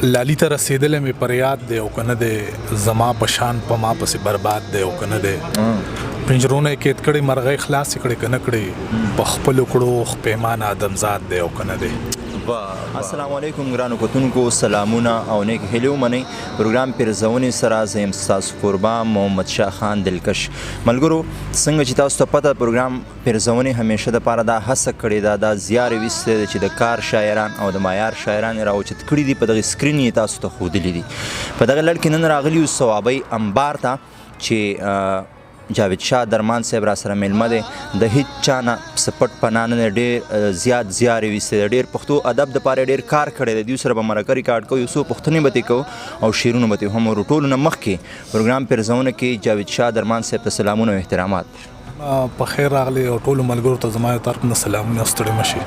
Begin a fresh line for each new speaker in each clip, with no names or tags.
لالی ته رسېدلی مې پر یاد دی او که نه دی زما په شان په ما پسې برباد دی او که نه دی پنجرونه یې قید کړي مرغۍ خلاصې کړي که نه کړي په خپلو کړو پیمانه آدمزاد دی او که نه دی.
السلام علیکم ګرانو کتونکو، سلامونه او نیک هیلې ومنئ. پروګرام پیرزونې سره زه یم ستاسو کوربه محمد شاه خان دلکش. ملګرو، څنګه چې تاسو ته پته پروګرام پیرزونې همیشه دپاره دا هڅه کړې ده، دا زیار یې ویستی دی چې د کار شاعران او د معیار شاعران یې راوچت کړي دي، په دغې سکرین یې تاسو ته ښودلي دي. په دغه لړ کې نن راغلي یو صوابۍ انبار ته چې جاوید شاه درمان صاحب را سره میلمه دی. د هیڅ چا نه څه پټ پناه نه دی، ډېر زیات زیار یې ویستی دی، ډېر پښتو ادب دپاره ډېر کار کړی دی. دوی سره به مرکه ریکارډ کوو، یو څو پوښتنې به ترې کوو او شعرونه به ترې هم ورو. ټولو نه مخکې پروګرام پیرزونه کې جاوید شاه درمان صاحب ته سلامونه او احترامات.
په خیر راغلی او ټولو ملګرو ته زما یو طرف نه سلامونه، ستړي مشي.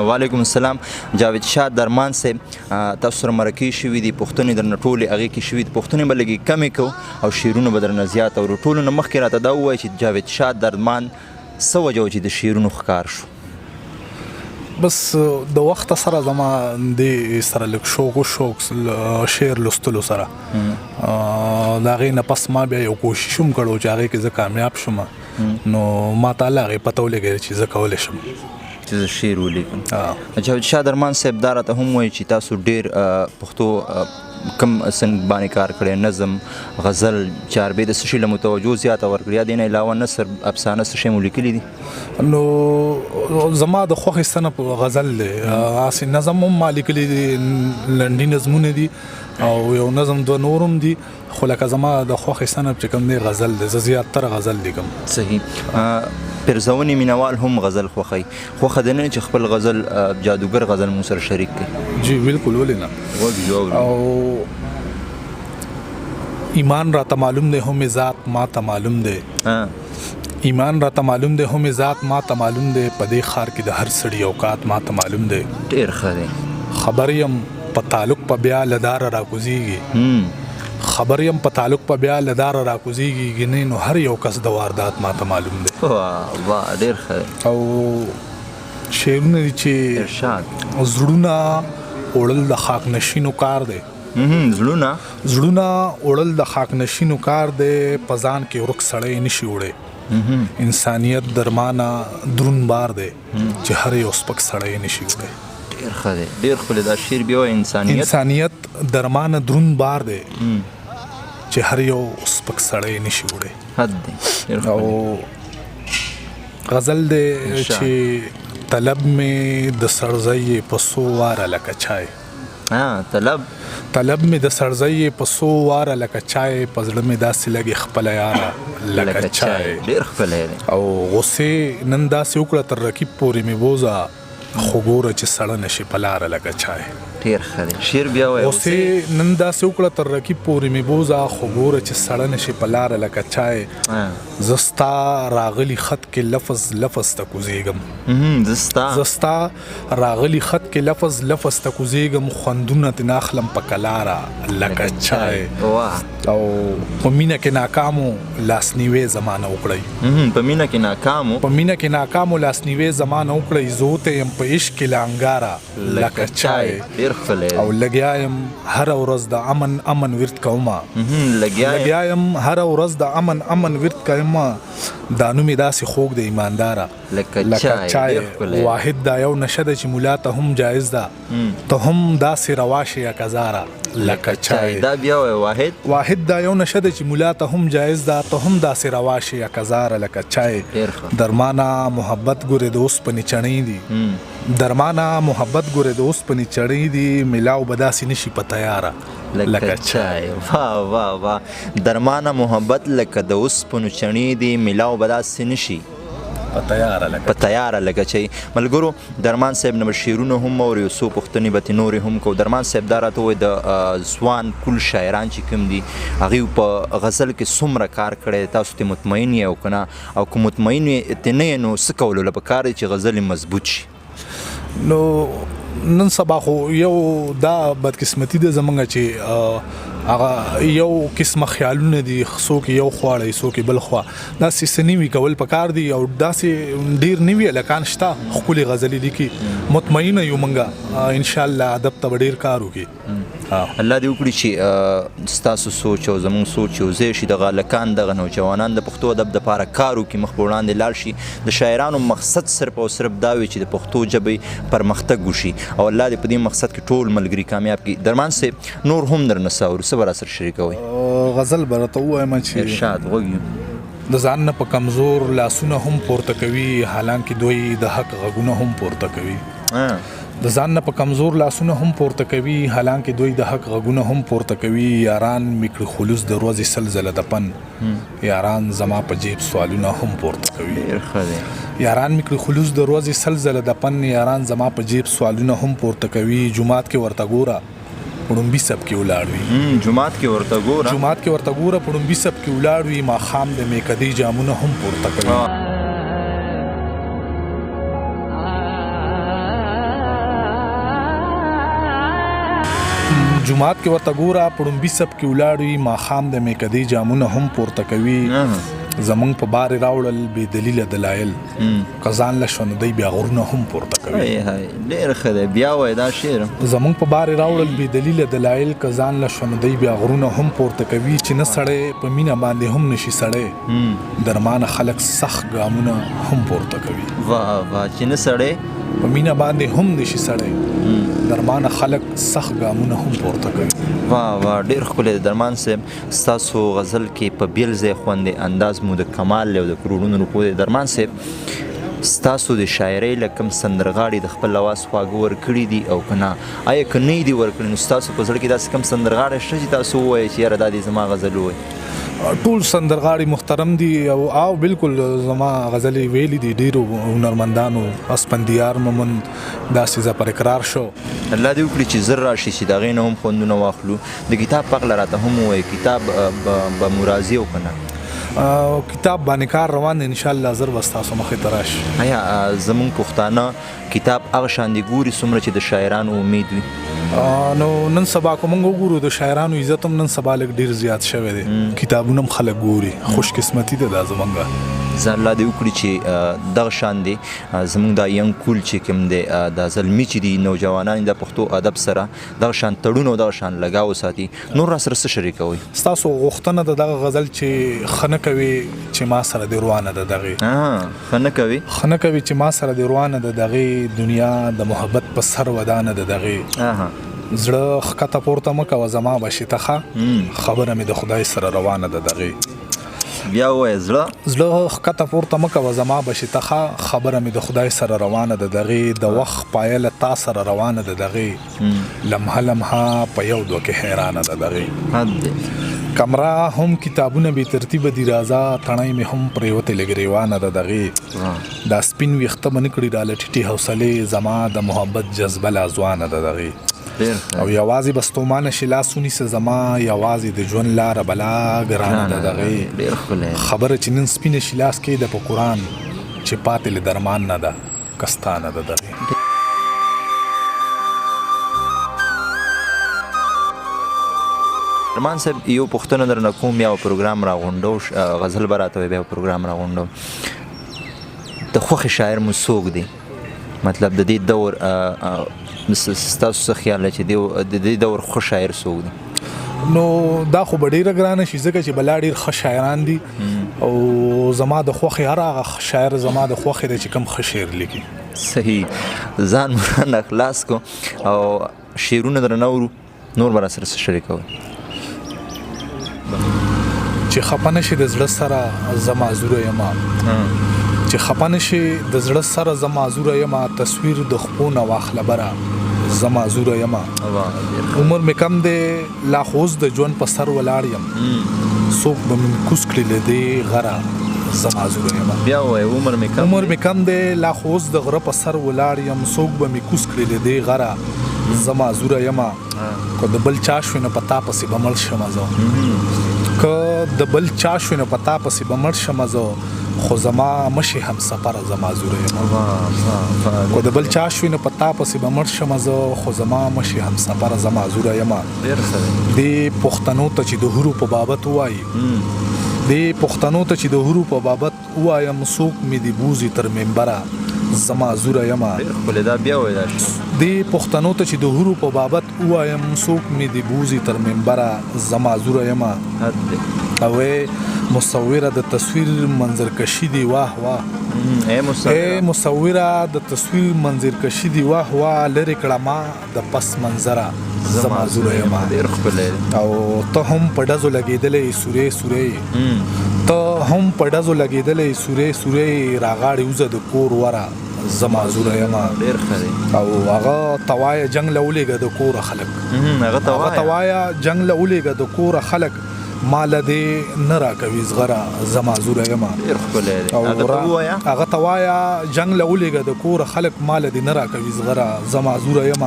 وعلیکم السلام. جاوید شاه درمان صاحب، تاسو سره مرکې شوي دي، پوښتنې درنه ټولې هغې کې شوي دي، پوښتنې به لږې کمې کوو او شعرونه به درنه زیات اورو. ټولو نه مخکې راته دا ووایي چې جاوید شاه درمان څه وجه و چې د شعرونو ښکار شو؟
بس د وخت سره زما دې سره لږ شوق شعر لوستلو سره د هغې نه پس ما بیا یو کوشش هم کړی چې هغې کې زه کامیاب شم، نو ما ته الله هغې پته ولګېده چې زه کولی شم
چې زه شعر ولیکم. جاوید شاه درمان صاحب دا راته هم وایي چې تاسو ډېر پښتو کم سنګ باندې کار کړی، نظم، غزل، چاربې د څه شي له متوجو زیاته ورکړې، یا دې نه علاوه نثر، افسانه څه شی مو لیکلي دي؟
نو زما د خوښې صنف غزل دی، هسې نظم هم ما لیکلي دي، لنډي نظمونه دي او یو نظم دوه نور هم دي، خو لکه زما د خوښې صنف چې کوم دی غزل دی، زه زیاتره غزل لیکم. صحیح.
پیرزونې مینوال هم غزل خوښوي، خوښه ده نه چې خپل غزل جادوګر غزل مو سره شریک کړي؟
جی بالکل، ولې نه. او ایمان راته معلوم دی هم ذات ما ته معلوم دی، ایمان راته معلوم دی هم ذات ما ته معلوم دی، په دې ښار کې د هر سړي اوقات ما ته معلوم دی.
ډېر ښه دی.
خبر یم په تعلق په بیا له داره راکوزیږي، خبر یم په تعلق په بیا له داره راکوزیږي، ګینې نو هر یو کس د واردات ما ته معلوم دی.
واه ډېر ښه.
او شعرونه دي چې
ارشاد
زړونه وړل د خاک نشینو کار دی، زړونه وړل د خاک نشینو کار دی، په ځان کې ورک سړی نشي وړی، انسانیت درمانه دروند بار دی چې هر یو سپک سړی نشي وړی.
ډېر ښه دی، ډېر ښکلی دا شعر بیا وایي.
انسانیت درمانه دروند بار دی چې هر یو سپک سړی نشي وړی.
حد دی.
او غزل دی چې طلب مې د سړزی په څو واره لکه چای، طلب مې د سړزی په څو واره لکه چای، په زړه مې داسې لګي خپله یاره لکه چای.
ډېر ښکلی دی.
او غصې نن داسې وکړه تر رقیب پورې مې بوزه، خو ګوره چې سړه نشي په لاره لکه چای.
ډېر ښه دی. شعر بیا وایي.
غصې نن داسې وکړه تر رقیب پورې مې بوزه، خو ګوره چې سړه نشي په لاره لکه چای. زه ستا راغلي خط کې لفظ لفظ ته کوزېږم، زه ستا راغلي خط کې لفظ لفظ ته کوزېږم، خوندونه ترې ناخلم په کلاره لکه چای. او په مینه کې ناکامو لاسنیوی زمانه وکړئ،
په مینه کې
ناکامو لاسنیوی زمانه وکړئ، زه وته یم په عشق کې لانګاره لکه چای. او لګیا یم هر ورځ د امن امن ورد کومه، لګیا یم هر ورځ د امن امن ورد کومه، دا نوم یې داسې خوږ د ایمانداره لکه چای. واحد دا یو نشه ده چې ملا ته هم جایز ده، ته هم داسې روا شي یا کزاره لکه چای.
دا بیا وایي.
واحد دا یو نشه ده چې ملا ته هم جایز ده، ته هم داسې روا شي یا کزاره لکه چای. درمانه محبت ګورې د اوسپنې چڼې دي، درمانه محبت ګورې د اوسپنې چڼې دي، ملاو به داسې نشي په تیاره لکه چای.
واه درمانه محبت لکه د اوسپنو چڼې دي، ملاو به داسې نشي په تیاره لکه چای. ملګرو، درمان صاحب نه به شعرونه هم اورو، یو څو پوښتنې به ترې نورې هم کوو. درمان صاحب دا راته ووایي د ځوان کل شاعران چې کوم دي هغوی په غزل کې څومره کار کړی، تاسو ترې مطمئن یې او که نه؟ او که مطمئن یې ترې نه یې نو څه کولو له پکار دی چې غزل یې مضبوط شي؟
نو نن سبا خو یو دا بدقسمتي ده زمونږ چې هغه یو قسمه خیالونه دي، څوک یو خواړی څوک بل خوا، داسې څه نه وي کول پکار دي او داسې ډېر نه وي هلکان شته ښکلې غزلې لیکي. مطمئنه یو موږ انشاءالله ادب ته به ډېر کار وکړي.
الله دې وکړي چې ستاسو سوچ او زموږ سوچ یو ځای شي، دغه هلکان دغه نوجوانان د پښتو ادب دپاره کار وکړي، مخ په وړاندې لاړ شي. د شاعرانو مقصد صرف او صرف دا وي چې د پښتو ژبې پرمختګ وشي او الله دې په دې مقصد کې ټول ملګري کامیاب کړي. درمان صاحب نور هم درنه څه څه به راسره شریکوئ؟
غزل به راته ووایم چې
ارشاد غوږ
د ځان نه په کمزور لاسونه هم پورته کوي، حالانکه دوی د حق غږونه هم پورته کوي. د ځان نه په کمزور لاسونه هم پورته کوي، حالانکه دوی د حق غږونه هم پورته کوي. یاران میکړي خلوص د ورځې سل ځله دپن، یاران زما په جیب سوالونه هم پورته کوي. یاران میکړي خلوص د ورځې سل ځله دپن، یاران زما په جیب سوالونه هم پورته کوي. جمعات کې ورته ګوره پړومبي سب کې ولاړ وي،
جمعات کې ورته ګوره
جمعات کې ورته ګوره پړومبي سب کې ولاړ وي. ماښام د میکدې جامونه هم پورته کوي. جمعات کې ورته ګوره پړومبي سب کې ولاړ وي، ماښام د میکدې جامونه هم پورته کوي. زمونږ په بار راوړل بې دلیله دلایل، قزان له شوندۍ بیا غرونه هم پورته کوي.
ډېر ښه دی، بیا وایه دا شعر.
زمونږ په بار راوړل بې دلیله دلایل، قزان له شوندۍ بیا غرونه هم پورته کوي. چې نه سړی په مینه باندې هم نشي سړی، درمانه خلک سخت ګامونه هم پورته کوي.
واه واه، چې نه سړی
په مینه باندې هم نشي سړی، درمانه خلک سخت ګامونه هم پورته کوي.
واه واه، ډېر ښکلی دی درمان صاحب. ستاسو غزل کې په بیل ځای خوندې انداز مو د کمال او د کروڑونو روپو دی. درمان صاحب ستاسو د شاعرۍ له کوم سندرغاړي د خپل اواز خواږه ورکړي دي او که نه؟ آیا که نه دي ورکړي نو ستاسو په زړه کې داسې کوم سندرغاړی شته چې تاسو ووایئ چې یاره دا دې زما غزل ووایي؟
ټول سندرغاړي محترم دي او بالکل زما غزلې ویلي دي ډېرو هنرمندانو، اسپندیار مومن داسې زه پر اقرار شو.
الله دې وکړي چې زر راشي چې د هغې نه هم خوندونه واخلو. د کتاب په هکله راته هم ووایي، کتاب به مو راځي او که نه؟
کتاب باندې کار روان دی، انشاءالله زر به ستاسو مخې ته راشي.
آیا زموږ پښتانه کتاب هغه شان دي ګوري څومره چې د شاعرانو امید وي؟
نو نن سبا که موږ وګورو د شاعرانو عزت هم نن سبا لږ ډېر زیات شوی دی، کتابونه هم خلک ګوري. خوش قسمتي ده دا زمونږ.
زه الله دې وکړي چې دغه شان دی زموږ دا ینګ کول چې کوم دی دا زلمي چې دي نوجوانان د پښتو ادب سره دغه شان تړون او دغه شان لګاو ساتي. نور راسره څه شریکوئ؟ ستاسو
غوښتنه د دغه غزل چې ښه نه کوي چې ما سره دې روانه ده، دغې
ښه نه کوي
چې ما سره دې روانه ده، دغې دنیا د محبت په سر ودانه ده، دغې زړه ښکته پورته مه کوه زما بشي ته ښه، خبره مې د خدای سره روانه ده، دغې
بیا ووایه زړه
ښکته پورته مه کوه زما بشي ته ښه، خبره مې د خدای سره روانه ده، دغې د وخت پایله تا سره روانه ده، دغې لمحه لمحه په یو دوه کې حیرانه ده، دغې کمره هم کتابونه بې ترتیبه دي، راځه تڼۍ مې هم پرېوتې لږ ریوانه ده، دغې دا سپین ویښته به نه کړي راله ټیټې حوصلې، زما د محبت جذبه لا ځوانه ده، دغې او یوازې به ستومانه شي لاس ونیسه زما، یوازې د ژوند لاره بلا ګرانه ده، دغې خبره چې نن سپینه شي لاس کې ده په قرآن، چې پاتې له درمان نه ده کستانه ده، دغې
درمان صاحب یو پوښتنه درنه کوم، یا پروګرام راغونډو غزل به راته وایي، بیا پروګرام راغونډو. د خوښې شاعر مو څوک دی؟ مطلب د دې دور ستاسو څه خیال دی چې د دې دور ښه شاعر څوک دی؟
نو دا خو به ډېره ګرانه شي ځکه چې بلا ډېر ښه شاعران دي او زما د خوښې هر هغه شاعر زما د خوښې دی چې کوم ښه شعر لیکي.
صحیح، ځان مرانه خلاص کو او شعرونه درنه اورو. نور به راسره څه شریکوئ؟
چې خفه نشي د زړه سره زه معذوره یمه، چې خفه نشي د زړه سره زه معذوره یمه، تصویر د خپو نه واخله بره زه معذوره یمه، عمر مې کم دی لا خو اوس د ژوند په سر ولاړ یم، څوک به مې کوز کړي له دې غره زه معذوره یمه.
بیا وایه عمر
مې کم دی لا خو اوس د غره په سر ولاړ یم، څوک به مې کوز کړي له دې غره زه معذوره یمه، که د بل چا شوی نه په تا پسې به مړ شمه زه، که د بل چا شوی نه په تا پسې به مړ شمه زه، خو زما مشي هم سفر زما زوره یم کو د بل چا شوی نه پتا پسې به مړ شم زه خو زما مشي هم سفر زما زوره یم دې پښتنو ته چې د حروف په بابت وایي دې پښتنو ته چې د حروف په بابت وایم څوک مې دی بوزي تر منبره زما زوره یم دې پښتنو ته چې د حروف په بابت وایم څوک مې دی بوزي تر منبره زما زوره یم او مصوره د تصویر منظرکشي دی واه واه مصوره د تصویر منظرکشي دی واه واه لري کړه ما د پس منظره زما زوره یم او ته هم په ډزو لګېدلې سورې سورې ته هم په ډزو لګېدلې سورې سورې راغاړې وزه د کور وره زما زوره یم او هغه توایه جنگ له ولېږه د کوره خلک هغه توایه جنگ له ولېږه د کوره خلک مال دې نه راکوي زغره زما زوره یم او هغه توایا جنگ له ولېږه د کوره خلک مال دې نه راکوي زغره زما زوره یم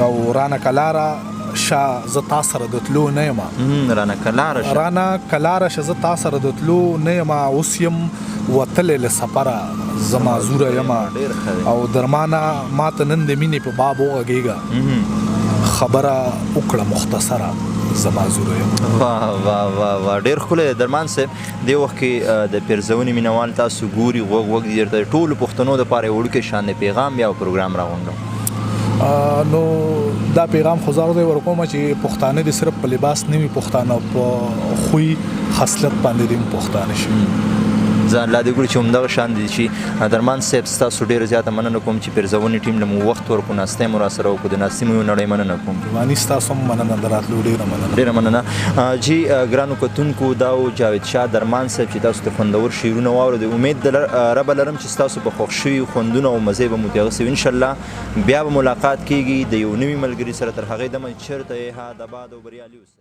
او رانه کلاره شا زه تا سره د تلو نه یم رانه کلاره شه زه تا سره د تلو نه یم اوس یم وتلې له سفره زما زوره یم او درمانه ماته نن د مینې په باب وغږېږه خبره وکړه مختصره زما زوره یم
واه واه واه واه ډېر ښکلی درمان صاحب دې وخت کې د پیرزونې مینوال تاسو ګوري غوږ وږ دي درته ټولو پښتنو دپاره یو وړوکی شان د پیغام یا پروګرام راغونډوم
نو دا پیغام خو زه ورکوم چې پښتانه دې صرف په لباس نه وي پښتانه په خوی خصلت باندې دې پښتانه شي
ځان لا دې ګوري چې همدغه شان دي چې درمان صاحب ستاسو ډېره زیاته مننه کوم چې پیرزونې ټیم له مو وخت ورکړو ناستې مو راسره وکړو د ناستې مو یو نړۍ مننه کوم
رواني ستاسو هم مننه د راتلو ډېره مننه
جی ګرانو کتونکو دا و جاوید شاه درمان صاحب چې تاسو ته خوندور شعرونه واورئ امید ربه لرم چې ستاسو په خوښ شوي خوندونه او مزې به مو تېغه سوي انشاءالله بیا به ملاقات کیږي د یو نوي ملګري سره تر هغې دمه چېرته یې ها د باد او بریالي اوسئ